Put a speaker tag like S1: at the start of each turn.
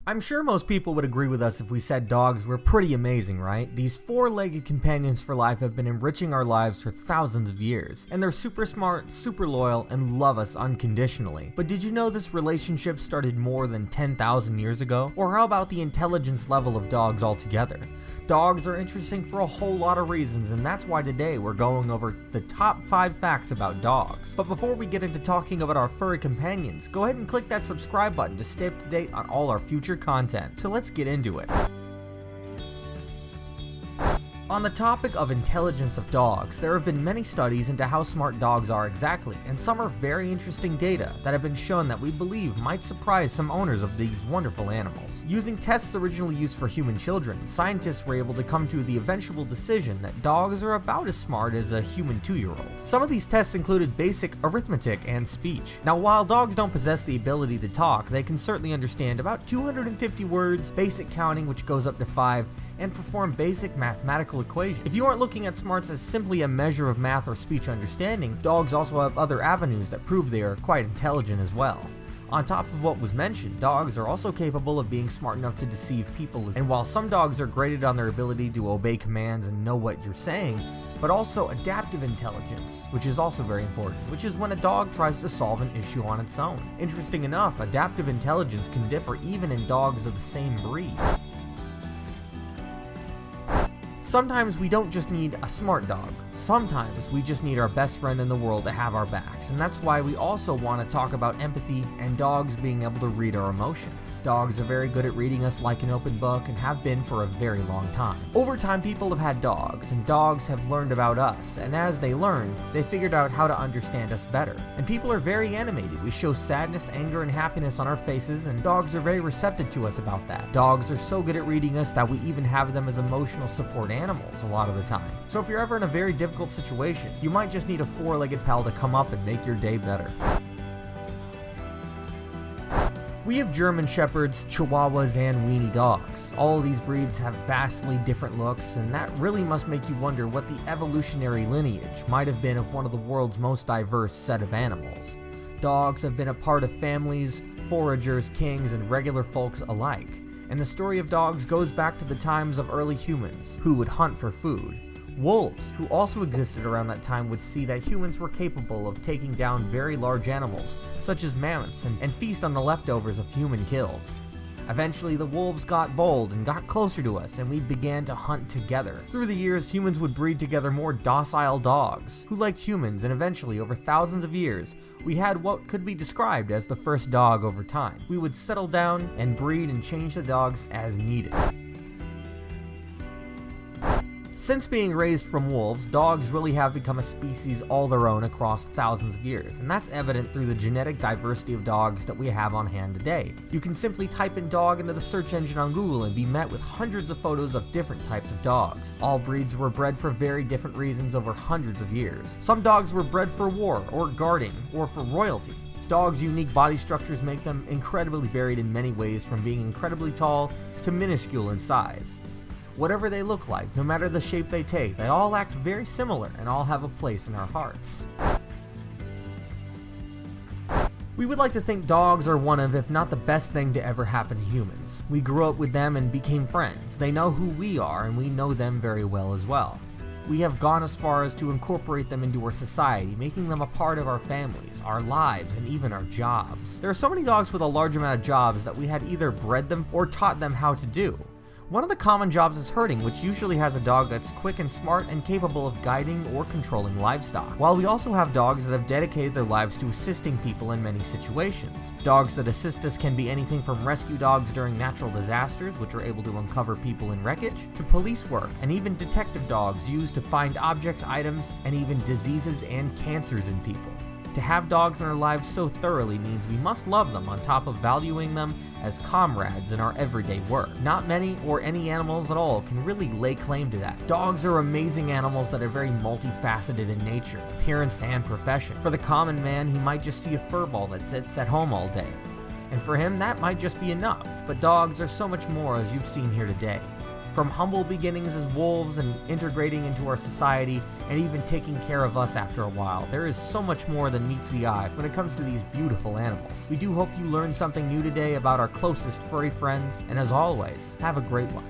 S1: I'm sure most people would agree with us if we said dogs were pretty amazing, right? These four-legged companions for life have been enriching our lives for thousands of years, and they're super smart, super loyal, and love us unconditionally. But did you know this relationship started more than 10,000 years ago? Or how about the intelligence level of dogs altogether? Dogs are interesting for a whole lot of reasons, and that's why today we're going over the top 5 facts about dogs. But before we get into talking about our furry companions, go ahead and click that subscribe button to stay up to date on all our future content. So let's get into it. On the topic of intelligence of dogs, there have been many studies into how smart dogs are exactly, and some are very interesting data that have been shown that we believe might surprise some owners of these wonderful animals. Using tests originally used for human children, scientists were able to come to the eventual decision that dogs are about as smart as a human 2-year-old. Some of these tests included basic arithmetic and speech. Now, while dogs don't possess the ability to talk, they can certainly understand about 250 words, basic counting which goes up to 5, and perform basic mathematical equations. If you aren't looking at smarts as simply a measure of math or speech understanding, dogs also have other avenues that prove they are quite intelligent as well. On top of what was mentioned, dogs are also capable of being smart enough to deceive people, and while some dogs are graded on their ability to obey commands and know what you're saying, but also adaptive intelligence, which is also very important, which is when a dog tries to solve an issue on its own. Interesting enough, adaptive intelligence can differ even in dogs of the same breed. Sometimes we don't just need a smart dog, sometimes we just need our best friend in the world to have our backs, and that's why we also want to talk about empathy and dogs being able to read our emotions. Dogs are very good at reading us like an open book and have been for a very long time. Over time, people have had dogs, and dogs have learned about us, and as they learned, they figured out how to understand us better. And people are very animated. We show sadness, anger, and happiness on our faces, and dogs are very receptive to us about that. Dogs are so good at reading us that we even have them as emotional support animals a lot of the time. So if you're ever in a very difficult situation, you might just need a four-legged pal to come up and make your day better. We have German Shepherds, Chihuahuas, and Weenie dogs. All of these breeds have vastly different looks, and that really must make you wonder what the evolutionary lineage might have been of one of the world's most diverse set of animals. Dogs have been a part of families, foragers, kings, and regular folks alike. And the story of dogs goes back to the times of early humans, who would hunt for food. Wolves, who also existed around that time, would see that humans were capable of taking down very large animals, such as mammoths, and feast on the leftovers of human kills. Eventually, the wolves got bold and got closer to us, and we began to hunt together. Through the years, humans would breed together more docile dogs, who liked humans, and eventually, over thousands of years, we had what could be described as the first dog over time. We would settle down and breed and change the dogs as needed. Since being raised from wolves, dogs really have become a species all their own across thousands of years, and that's evident through the genetic diversity of dogs that we have on hand today. You can simply type in dog into the search engine on Google and be met with hundreds of photos of different types of dogs. All breeds were bred for very different reasons over hundreds of years. Some dogs were bred for war, or guarding, or for royalty. Dogs' unique body structures make them incredibly varied in many ways, from being incredibly tall to minuscule in size. Whatever they look like, no matter the shape they take, they all act very similar and all have a place in our hearts. We would like to think dogs are one of, if not the best thing to ever happen to humans. We grew up with them and became friends. They know who we are, and we know them very well as well. We have gone as far as to incorporate them into our society, making them a part of our families, our lives, and even our jobs. There are so many dogs with a large amount of jobs that we had either bred them or taught them how to do. One of the common jobs is herding, which usually has a dog that's quick and smart and capable of guiding or controlling livestock. While we also have dogs that have dedicated their lives to assisting people in many situations. Dogs that assist us can be anything from rescue dogs during natural disasters, which are able to uncover people in wreckage, to police work, and even detective dogs used to find objects, items, and even diseases and cancers in people. To have dogs in our lives so thoroughly means we must love them on top of valuing them as comrades in our everyday work. Not many or any animals at all can really lay claim to that. Dogs are amazing animals that are very multifaceted in nature, appearance, and profession. For the common man, he might just see a furball that sits at home all day. And for him, that might just be enough. But dogs are so much more, as you've seen here today. From humble beginnings as wolves and integrating into our society and even taking care of us after a while, there is so much more than meets the eye when it comes to these beautiful animals. We do hope you learned something new today about our closest furry friends, and as always, have a great one.